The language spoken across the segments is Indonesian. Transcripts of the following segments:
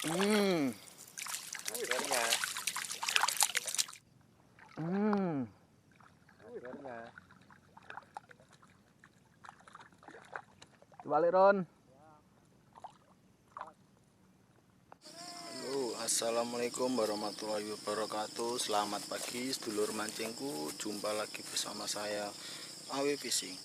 Hmm. Akhirnya. Hmm. Akhirnya. Balik Ron. Halo, assalamualaikum warahmatullahi wabarakatuh. Selamat pagi, sedulur mancingku. Jumpa lagi bersama saya, Awe Fishing.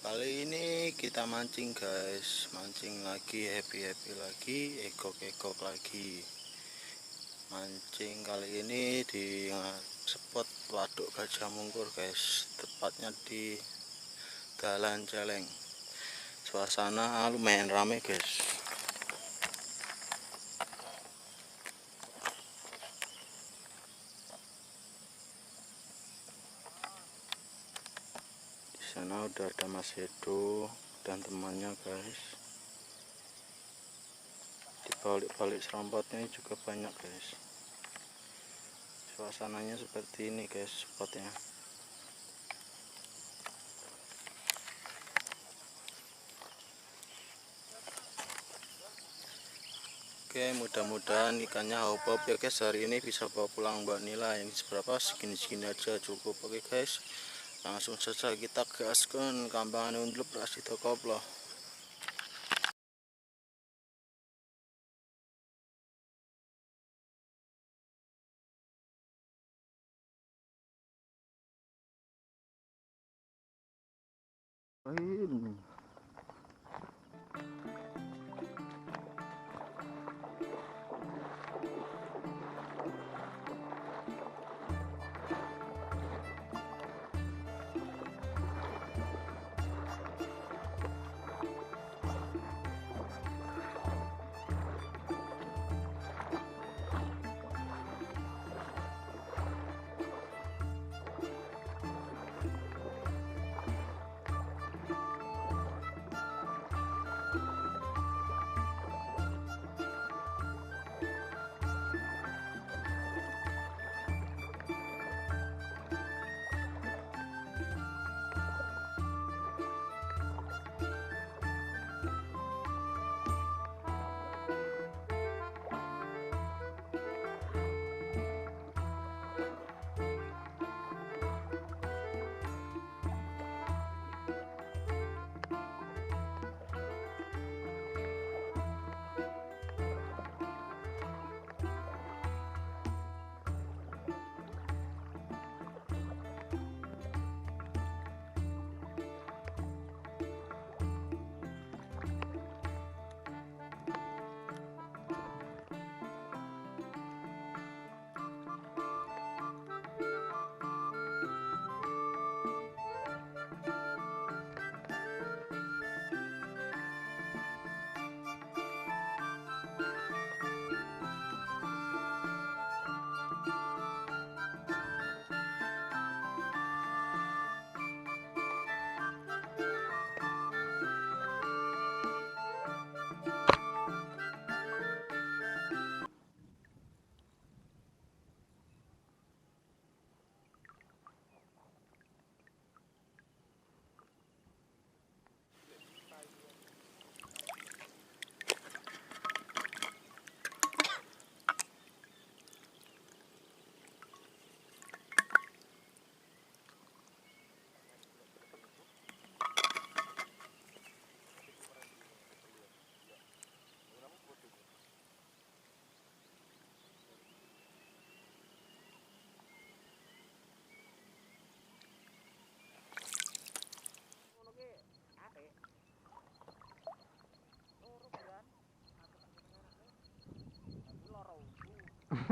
Kali ini kita mancing guys, mancing lagi, happy lagi, ekok lagi. Mancing kali ini di spot Waduk Gajah Mungkur guys, tepatnya di Dalan Celeng. Suasana lumayan rame guys. Di sana udah ada Mas Hedo dan temannya guys. Di balik serampatnya juga banyak guys. Suasananya seperti ini guys spotnya. Oke, mudah-mudahan ikannya hop ya guys. Hari ini bisa bawa pulang Mbak Nila. Ini seberapa, segini aja cukup. Oke guys, langsung saja kita gaskan kambangan undlup rasi koplo. Main.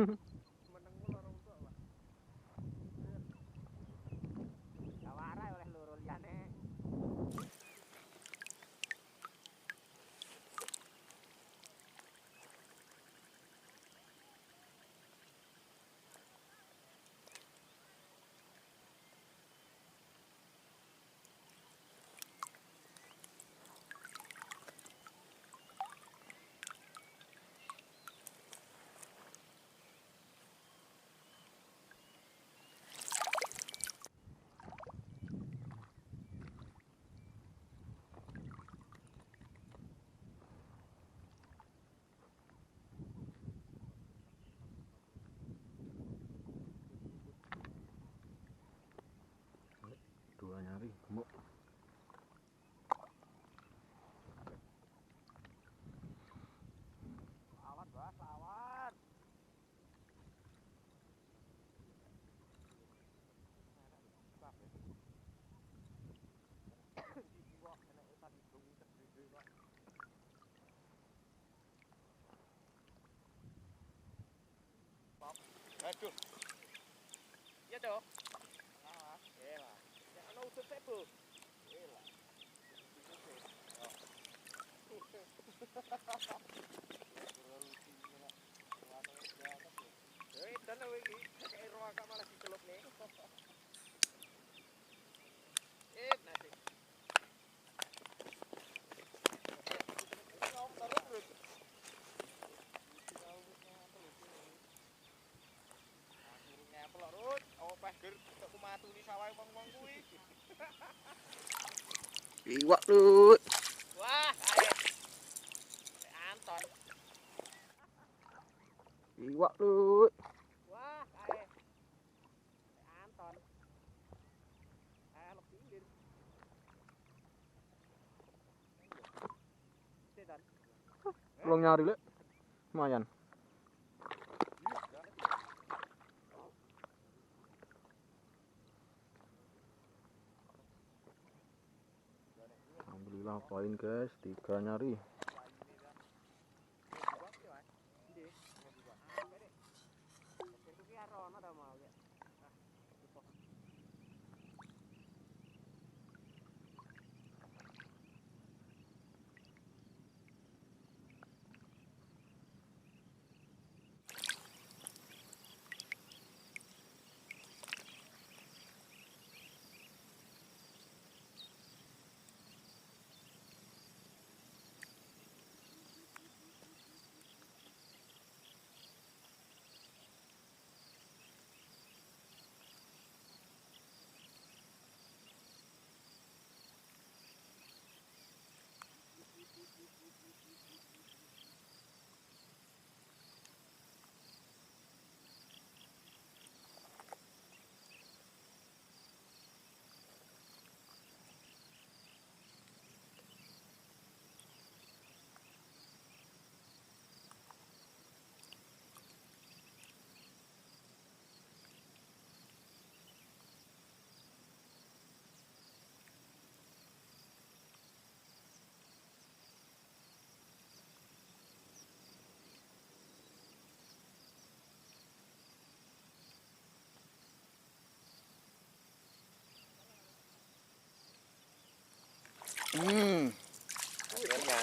Meneng mulu orang tua, Pak. Tawarai oleh loro liyane. Dua nyari gemuk. Lawan, Bas, lawan. Aduh. Iya dong. Ah, elah. Ya ana utuh sik, Bu. Elah. Eh, dan iki kayak roaka malah dicelup nih. Nanti. Iwak lu. Wah, ae. Anton. Iwak lu. Wah, ae. Anton. Ae pinggir. Sedan. Belum nyari le. Lumayan. Alhamdulillah poin guys, 3 nyari. Akhirnya.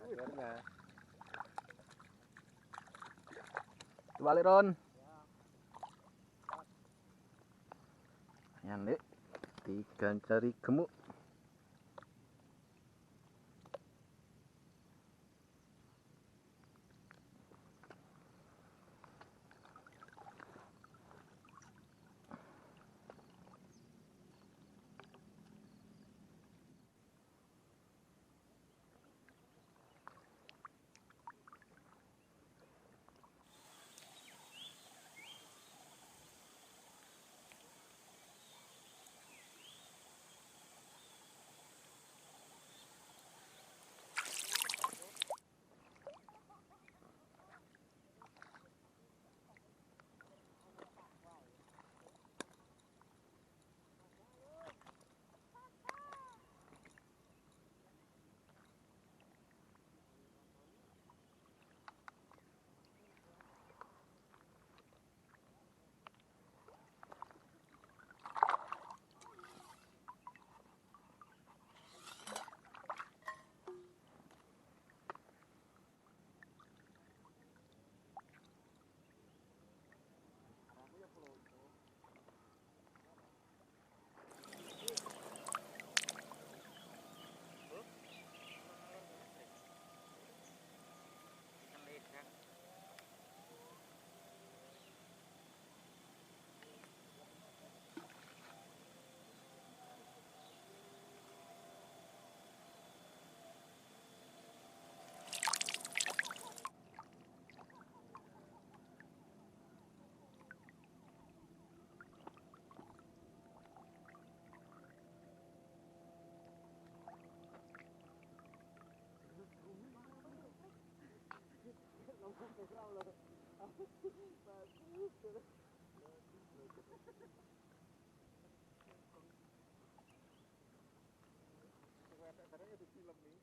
Akhirnya. Balik Ron. Yan dek. 3 cari gemuk. Instagram loh. Bagus. Kayak di film nih.